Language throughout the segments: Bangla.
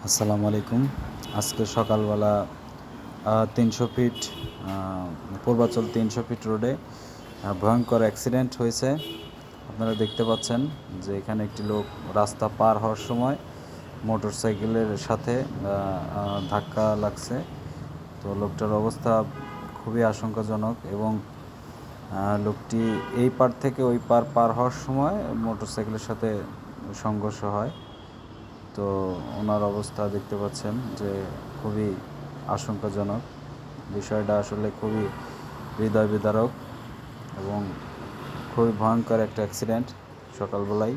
আসসালামু আলাইকুম। আজকে সকালবেলা ৩০০ ফিট পূর্বাচল ৩০০ ফিট রোডে ভয়ঙ্কর অ্যাক্সিডেন্ট হয়েছে। আপনারা দেখতে পাচ্ছেন যে এখানে একটি লোক রাস্তা পার হওয়ার সময় মোটরসাইকেলের সাথে ধাক্কা লাগছে। তো লোকটার অবস্থা খুবই আশঙ্কাজনক এবং লোকটি এই পার থেকে ওই পার হওয়ার সময় মোটরসাইকেলের সাথে সংঘর্ষ হয়। তো ওনার অবস্থা দেখতে পাচ্ছেন যে খুবই আশঙ্কাজনক। বিষয়টা আসলে খুবই হৃদয় বিদারক এবং খুবই ভয়ঙ্কর একটা অ্যাক্সিডেন্ট। সকালবেলায়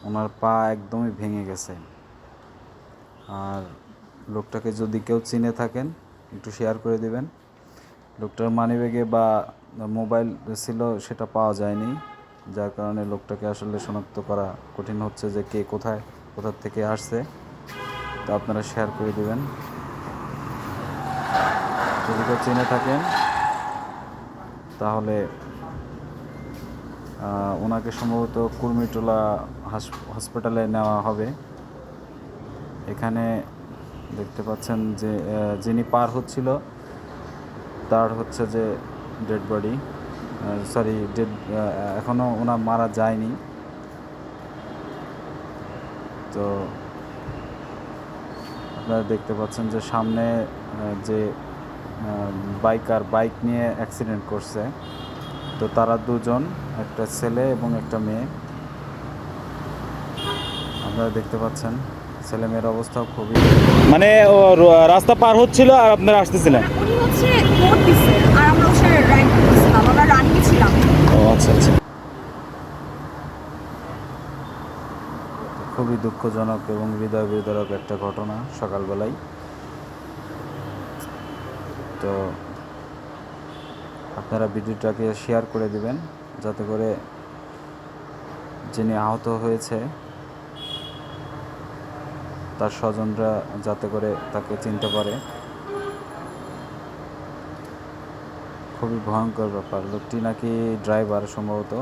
ওনার পা একদমই ভেঙে গেছে। আর লোকটাকে যদি কেউ চিনে থাকেন একটু শেয়ার করে দিবেন। লোকটার মানিব্যাগে বা মোবাইল ছিল, সেটা পাওয়া যায়নি, যার কারণে লোকটাকে আসলে শনাক্ত করা কঠিন হচ্ছে যে কে কোথা থেকে আসছে। তো আপনারা শেয়ার করে দিবেন যদি কেউ চিনে থাকেন, তাহলে ওনাকে সম্ভবত কুর্মিটোলা হসপিটালে নেওয়া হবে। এখানে দেখতে পাচ্ছেন যে যিনি পার হচ্ছিল তার হচ্ছে যে ডেড বডি, এখনও ওনার মারা যায়নি। তো আপনারা দেখতে পাচ্ছেন যে সামনে যে বাইক নিয়ে অ্যাক্সিডেন্ট করছে। তো তারা দুজন, একটা ছেলে এবং একটা মেয়ে। আপনারা দেখতে পাচ্ছেন ছেলে মেয়ের অবস্থাও খুবই, মানে ও রাস্তা পার হচ্ছিল আর আপনারা আসতেছিলেন। উনি হচ্ছে মোড় দিছে আর আমরা হচ্ছে রাইড করতেছিলাম, আমরা রানিং ছিলাম। ও আচ্ছা আচ্ছা। খুবই দুঃখজনক এবং হৃদয় বিদারক একটা ঘটনা সকালবেলায়। তো আপনারা ভিডিওটাকে শেয়ার করে দিবেন যাতে করে যিনি আহত হয়েছে তার স্বজনরা যাতে করে তাকে চিনতে পারে। খুবই ভয়ঙ্কর ব্যাপার। লোকটি নাকি ড্রাইভার সম্ভবত,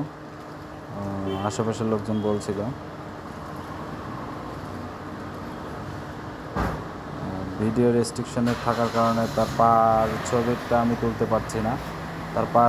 আশেপাশের লোকজন বলছিল। ভিডিও রেস্ট্রিকশনে থাকার কারণে তার পার ছবিটা আমি তুলতে পারছি না। তার পা